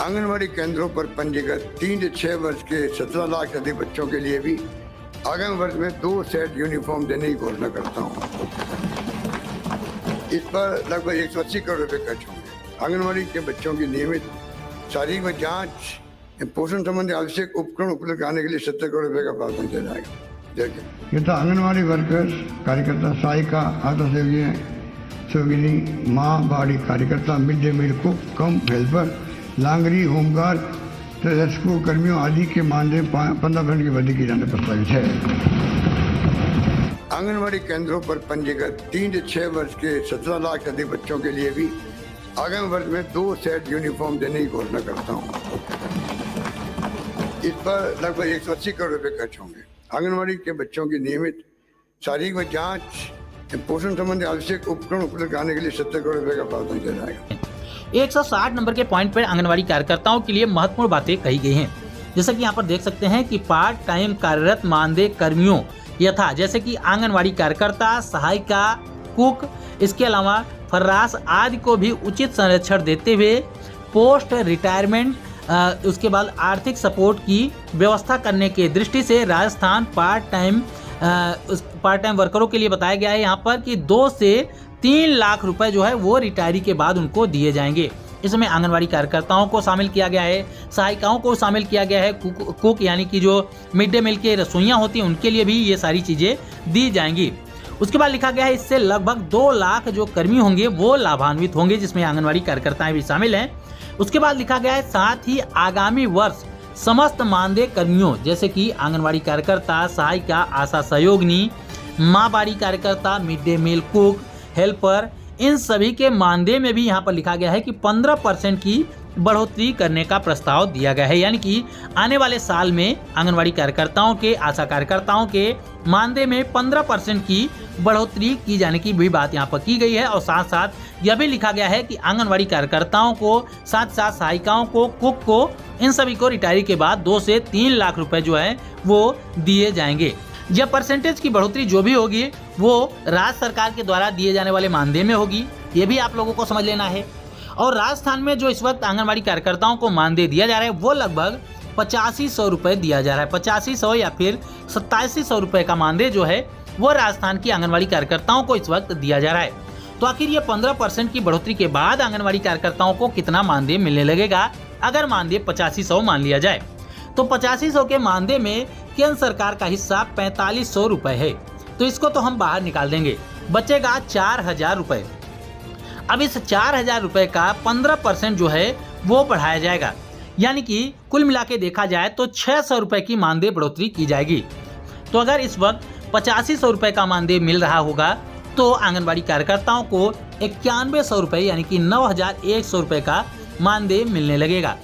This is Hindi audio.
आंगनवाड़ी केंद्रों पर पंजीकृत 3 से 6 वर्ष के 17 लाख से अधिक बच्चों के लिए भी आगामी वर्ष में 2 सेट यूनिफॉर्म देने की घोषणा करता हूँ। इस पर लगभग 180 करोड़ रुपए खर्च होंगे। आंगनवाड़ी के बच्चों की नियमित शारीरिक व जांच पोषण संबंधी आवश्यक उपकरण उपलब्ध कराने के लिए 70 करोड़ रुपए का प्रावधान किया जाएगा। ये तो आंगनवाड़ी वर्कर्स, कार्यकर्ता, सहायिका, आशा सेविनी, माँ बाड़ी कार्यकर्ता, मिड डे मील कुक कम हेल्पर, लांगरी, होमगार्ड, रेस्क्यू कर्मियों आदि के मानदेय 15% की वृद्धि की जाने प्रस्तावित है। आंगनवाड़ी केंद्रों पर पंजीकृत 3 से 6 वर्ष के 17 लाख से अधिक बच्चों के लिए भी आगामी वर्ष में 2 सेट यूनिफॉर्म देने की घोषणा करता हूँ। इस पर लगभग 180 करोड़ रुपए खर्च होंगे। आंगनवाड़ी के बच्चों की नियमित शारीरिक व जांच पोषण संबंधी आवश्यक उपकरण उपलब्ध कराने के लिए 70 करोड़ रुपए का प्रावधान किया जाएगा। 160 नंबर के पॉइंट पर आंगनवाड़ी कार्यकर्ताओं के लिए महत्वपूर्ण बातें कही गई हैं। जैसा कि यहाँ पर देख सकते हैं कि पार्ट टाइम कार्यरत मानदेय कर्मियों यथा जैसे कि आंगनवाड़ी कार्यकर्ता, सहायिका, कुक, इसके अलावा फर्राश आदि को भी उचित संरक्षण देते हुए पोस्ट रिटायरमेंट उसके बाद आर्थिक सपोर्ट की व्यवस्था करने के दृष्टि से राजस्थान पार्ट टाइम वर्करों के लिए बताया गया है यहाँ पर कि 2 से 3 लाख रुपए जो है वो रिटायरी के बाद उनको दिए जाएंगे। इसमें आंगनवाड़ी कार्यकर्ताओं को शामिल किया गया है, सहायिकाओं को शामिल किया गया है, कुक यानी कि जो मिड डे मील के रसोइयाँ होती हैं उनके लिए भी ये सारी चीज़ें दी जाएंगी। उसके बाद लिखा गया है इससे लगभग 2 लाख जो कर्मी होंगे वो लाभान्वित होंगे, जिसमें आंगनवाड़ी कार्यकर्ताएं भी शामिल हैं। उसके बाद लिखा गया है साथ ही आगामी वर्ष समस्त मानदेय कर्मियों जैसे कि आंगनवाड़ी कार्यकर्ता, सहायिका, आशा सहयोगिनी, माँ बाड़ी कार्यकर्ता, mid day meal cook, helper, इन सभी के मानदेय में भी यहाँ पर लिखा गया है कि 15% की बढ़ोतरी करने का प्रस्ताव दिया गया है। यानी कि आने वाले साल में आंगनवाड़ी कार्यकर्ताओं के, आशा कार्यकर्ताओं के मानदेय में 15% की बढ़ोतरी की जाने की भी बात यहाँ पर की गई है। और साथ साथ यह भी लिखा गया है कि आंगनवाड़ी कार्यकर्ताओं को, साथ साथ सहायिकाओं को, कुक को, इन सभी को रिटायरी के बाद 2 से 3 लाख रुपए जो है वो दिए जाएंगे। यह परसेंटेज की बढ़ोतरी जो भी होगी वो राज्य सरकार के द्वारा दिए जाने वाले मानदेय में होगी, ये भी आप लोगों को समझ लेना है। और राजस्थान में जो इस वक्त आंगनवाड़ी कार्यकर्ताओं को मानदेय दिया जा रहा है वो लगभग 8500 रुपये दिया जा रहा है। 8500 या फिर 8700 रुपये का मानदेय जो है वो राजस्थान की आंगनवाड़ी कार्यकर्ताओं को इस वक्त दिया जा रहा है। तो आखिर ये 15% की बढ़ोतरी के बाद आंगनवाड़ी कार्यकर्ताओं को कितना मानदेय मिलने लगेगा? अगर मानदेय 8500 मान लिया जाए तो 8500 के मानदेय में केंद्र सरकार का हिस्सा 4500 रुपये है, तो इसको तो हम बाहर निकाल देंगे, बचेगा 4000 रुपये। अब इस 4000 रुपये का 15% जो है वो बढ़ाया जाएगा, यानी कि कुल मिला के देखा जाए तो 600 रुपये की मानदेय बढ़ोतरी की जाएगी। तो अगर इस वक्त 8500 रुपये का मानदेय मिल रहा होगा तो आंगनवाड़ी कार्यकर्ताओं को 9100 रुपये यानी कि 9100 रुपये का मानदेय मिलने लगेगा।